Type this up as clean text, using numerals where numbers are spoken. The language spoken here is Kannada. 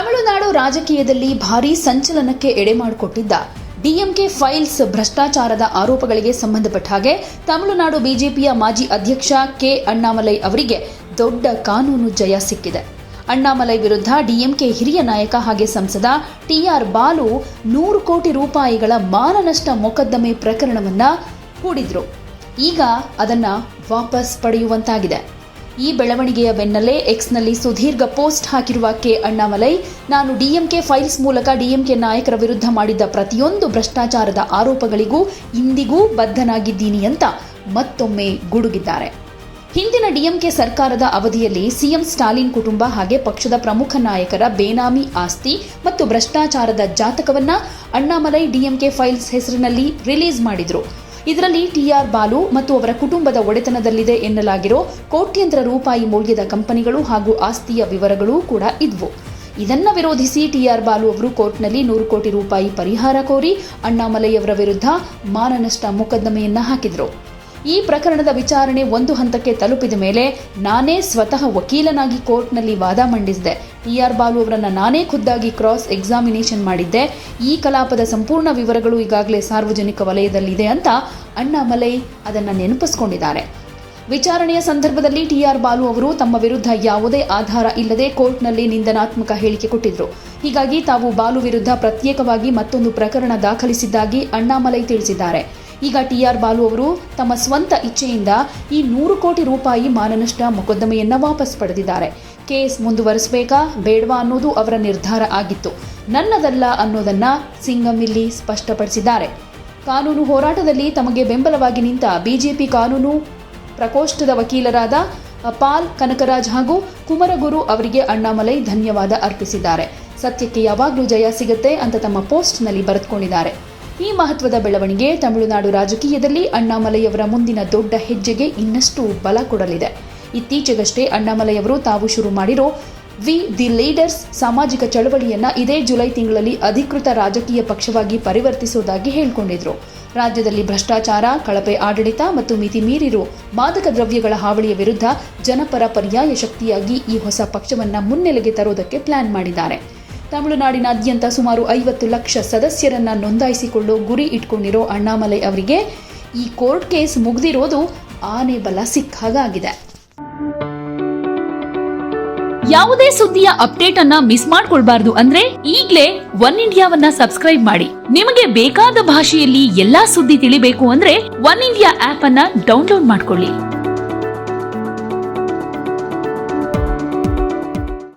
ತಮಿಳುನಾಡು ರಾಜಕೀಯದಲ್ಲಿ ಭಾರೀ ಸಂಚಲನಕ್ಕೆ ಎಡೆಮಾಡಿಕೊಟ್ಟಿದ್ದ ಡಿಎಂಕೆ ಫೈಲ್ಸ್ ಭ್ರಷ್ಟಾಚಾರದ ಆರೋಪಗಳಿಗೆ ಸಂಬಂಧಪಟ್ಟ ಹಾಗೆ ತಮಿಳುನಾಡು ಬಿಜೆಪಿಯ ಮಾಜಿ ಅಧ್ಯಕ್ಷ ಕೆ ಅಣ್ಣಾಮಲೈ ಅವರಿಗೆ ದೊಡ್ಡ ಕಾನೂನು ಜಯ ಸಿಕ್ಕಿದೆ. ಅಣ್ಣಾಮಲೈ ವಿರುದ್ಧ ಡಿಎಂಕೆ ಹಿರಿಯ ನಾಯಕ ಹಾಗೆ ಸಂಸದ ಟಿಆರ್ ಬಾಲು 100 ಕೋಟಿ ರೂಪಾಯಿಗಳ ಮಾನನಷ್ಟ ಮೊಕದ್ದಮೆ ಪ್ರಕರಣವನ್ನ ಹೂಡಿದ್ರು. ಈಗ ಅದನ್ನ ವಾಪಸ್ ಪಡೆಯುವಂತಾಗಿದೆ. ಈ ಬೆಳವಣಿಗೆಯ ಬೆನ್ನಲ್ಲೇ ಎಕ್ಸ್ನಲ್ಲಿ ಸುದೀರ್ಘ ಪೋಸ್ಟ್ ಹಾಕಿರುವ ಕೆ ಅಣ್ಣಾಮಲೈ, ನಾನು ಡಿಎಂಕೆ ಫೈಲ್ಸ್ ಮೂಲಕ ಡಿಎಂಕೆ ನಾಯಕರ ವಿರುದ್ಧ ಮಾಡಿದ್ದ ಪ್ರತಿಯೊಂದು ಭ್ರಷ್ಟಾಚಾರದ ಆರೋಪಗಳಿಗೂ ಇಂದಿಗೂ ಬದ್ಧನಾಗಿದ್ದೀನಿ ಅಂತ ಮತ್ತೊಮ್ಮೆ ಗುಡುಗಿದ್ದಾರೆ. ಹಿಂದಿನ ಡಿಎಂಕೆ ಸರ್ಕಾರದ ಅವಧಿಯಲ್ಲಿ ಸಿಎಂ ಸ್ಟಾಲಿನ್ ಕುಟುಂಬ ಹಾಗೆ ಪಕ್ಷದ ಪ್ರಮುಖ ನಾಯಕರ ಬೇನಾಮಿ ಆಸ್ತಿ ಮತ್ತು ಭ್ರಷ್ಟಾಚಾರದ ಜಾತಕವನ್ನ ಅಣ್ಣಾಮಲೈ ಡಿಎಂಕೆ ಫೈಲ್ಸ್ ಹೆಸರಿನಲ್ಲಿ ರಿಲೀಸ್ ಮಾಡಿದ್ರು. ಇದರಲ್ಲಿ ಟಿಆರ್ ಬಾಲು ಮತ್ತು ಅವರ ಕುಟುಂಬದ ಒಡೆತನದಲ್ಲಿದೆ ಎನ್ನಲಾಗಿರೋ ಕೋಟ್ಯಂತರ ರೂಪಾಯಿ ಮೌಲ್ಯದ ಕಂಪನಿಗಳು ಹಾಗೂ ಆಸ್ತಿಯ ವಿವರಗಳೂ ಕೂಡ ಇದ್ವು. ಇದನ್ನ ವಿರೋಧಿಸಿ ಟಿಆರ್ ಬಾಲು ಅವರು ಕೋರ್ಟ್ನಲ್ಲಿ 100 ಕೋಟಿ ರೂಪಾಯಿ ಪರಿಹಾರ ಕೋರಿ ಅಣ್ಣಾಮಲೈ ಅವರ ವಿರುದ್ಧ ಮಾನನಷ್ಟ ಮೊಕದ್ದಮೆಯನ್ನ ಹಾಕಿದ್ರು. ಈ ಪ್ರಕರಣದ ವಿಚಾರಣೆ ಒಂದು ಹಂತಕ್ಕೆ ತಲುಪಿದ ಮೇಲೆ ನಾನೇ ಸ್ವತಃ ವಕೀಲನಾಗಿ ಕೋರ್ಟ್ನಲ್ಲಿ ವಾದ ಮಂಡಿಸಿದೆ. ಟಿಆರ್ ಬಾಲು ಅವರನ್ನ ನಾನೇ ಖುದ್ದಾಗಿ ಕ್ರಾಸ್ ಎಕ್ಸಾಮಿನೇಷನ್ ಮಾಡಿದ್ದೆ. ಈ ಕಲಾಪದ ಸಂಪೂರ್ಣ ವಿವರಗಳು ಈಗಾಗಲೇ ಸಾರ್ವಜನಿಕ ವಲಯದಲ್ಲಿದೆ ಅಂತ ಅಣ್ಣಾಮಲೈ ಅದನ್ನು ನೆನಪಿಸಿಕೊಂಡಿದ್ದಾರೆ. ವಿಚಾರಣೆಯ ಸಂದರ್ಭದಲ್ಲಿ ಟಿಆರ್ ಬಾಲು ಅವರು ತಮ್ಮ ವಿರುದ್ಧ ಯಾವುದೇ ಆಧಾರ ಇಲ್ಲದೆ ಕೋರ್ಟ್ನಲ್ಲಿ ನಿಂದನಾತ್ಮಕ ಹೇಳಿಕೆ ಕೊಟ್ಟಿದ್ರು. ಹೀಗಾಗಿ ತಾವು ಬಾಲು ವಿರುದ್ಧ ಪ್ರತ್ಯೇಕವಾಗಿ ಮತ್ತೊಂದು ಪ್ರಕರಣ ದಾಖಲಿಸಿದ್ದಾಗಿ ಅಣ್ಣಾಮಲೈ ತಿಳಿಸಿದ್ದಾರೆ. ಈಗ ಟಿಆರ್ ಬಾಲು ಅವರು ತಮ್ಮ ಸ್ವಂತ ಇಚ್ಛೆಯಿಂದ ಈ 100 ಕೋಟಿ ರೂಪಾಯಿ ಮಾನನಷ್ಟ ಮೊಕದ್ದಮೆಯನ್ನ ವಾಪಸ್ ಪಡೆದಿದ್ದಾರೆ. ಕೇಸ್ ಮುಂದುವರಿಸಬೇಕಾ ಬೇಡವಾ ಅನ್ನೋದು ಅವರ ನಿರ್ಧಾರ ಆಗಿತ್ತು, ನನ್ನದಲ್ಲ ಅನ್ನೋದನ್ನ ಸಿಂಗಂ ಇಲ್ಲಿ ಸ್ಪಷ್ಟಪಡಿಸಿದ್ದಾರೆ. ಕಾನೂನು ಹೋರಾಟದಲ್ಲಿ ತಮಗೆ ಬೆಂಬಲವಾಗಿ ನಿಂತ ಬಿಜೆಪಿ ಕಾನೂನು ಪ್ರಕೋಷ್ಠದ ವಕೀಲರಾದ ಪಾಲ್ ಕನಕರಾಜ್ ಹಾಗೂ ಕುಮರಗುರು ಅವರಿಗೆ ಅಣ್ಣಾಮಲೈ ಧನ್ಯವಾದ ಅರ್ಪಿಸಿದ್ದಾರೆ. ಸತ್ಯಕ್ಕೆ ಯಾವಾಗಲೂ ಜಯ ಸಿಗುತ್ತೆ ಅಂತ ತಮ್ಮ ಪೋಸ್ಟ್ನಲ್ಲಿ ಬರೆದುಕೊಂಡಿದ್ದಾರೆ. ಈ ಮಹತ್ವದ ಬೆಳವಣಿಗೆ ತಮಿಳುನಾಡು ರಾಜಕೀಯದಲ್ಲಿ ಅಣ್ಣಾಮಲೈ ಅವರ ಮುಂದಿನ ದೊಡ್ಡ ಹೆಜ್ಜೆಗೆ ಇನ್ನಷ್ಟು ಬಲ ಕೊಡಲಿದೆ. ಇತ್ತೀಚೆಗಷ್ಟೇ ಅಣ್ಣಾಮಲೈ ಅವರು ತಾವು ಶುರು ಮಾಡಿರೋ ವಿ ದಿ ಲೀಡರ್ಸ್ ಸಾಮಾಜಿಕ ಚಳವಳಿಯನ್ನ ಇದೇ ಜುಲೈ ತಿಂಗಳಲ್ಲಿ ಅಧಿಕೃತ ರಾಜಕೀಯ ಪಕ್ಷವಾಗಿ ಪರಿವರ್ತಿಸುವುದಾಗಿ ಹೇಳಿಕೊಂಡಿದ್ರು. ರಾಜ್ಯದಲ್ಲಿ ಭ್ರಷ್ಟಾಚಾರ, ಕಳಪೆ ಆಡಳಿತ ಮತ್ತು ಮಿತಿ ಮೀರಿರೋ ಮಾದಕ ದ್ರವ್ಯಗಳ ಹಾವಳಿಯ ವಿರುದ್ಧ ಜನಪರ ಪರ್ಯಾಯ ಶಕ್ತಿಯಾಗಿ ಈ ಹೊಸ ಪಕ್ಷವನ್ನ ಮುನ್ನೆಲೆಗೆ ತರೋದಕ್ಕೆ ಪ್ಲಾನ್ ಮಾಡಿದ್ದಾರೆ. ತಮಿಳುನಾಡಿನಾದ್ಯಂತ ಸುಮಾರು 50 ಲಕ್ಷ ಸದಸ್ಯರನ್ನ ನೋಂದಾಯಿಸಿಕೊಳ್ಳೋ ಗುರಿ ಇಟ್ಕೊಂಡಿರೋ ಅಣ್ಣಾಮಲೈ ಅವರಿಗೆ ಈ ಕೋರ್ಟ್ ಕೇಸ್ ಮುಗಿದಿರೋದು ಆನೆ ಬಲ ಸಿಕ್ಕಾಗಿದೆ. ಯಾವುದೇ ಸುದ್ದಿಯ ಅಪ್ಡೇಟ್ ಅನ್ನ ಮಿಸ್ ಮಾಡ್ಕೊಳ್ಬಾರ್ದು ಅಂದ್ರೆ ಈಗ್ಲೇ ಒನ್ ಇಂಡಿಯಾವನ್ನ ಸಬ್ಸ್ಕ್ರೈಬ್ ಮಾಡಿ. ನಿಮಗೆ ಬೇಕಾದ ಭಾಷೆಯಲ್ಲಿ ಎಲ್ಲಾ ಸುದ್ದಿ ತಿಳಿಬೇಕು ಅಂದ್ರೆ ಒನ್ ಇಂಡಿಯಾ ಆಪ್ ಅನ್ನ ಡೌನ್ಲೋಡ್ ಮಾಡ್ಕೊಳ್ಳಿ.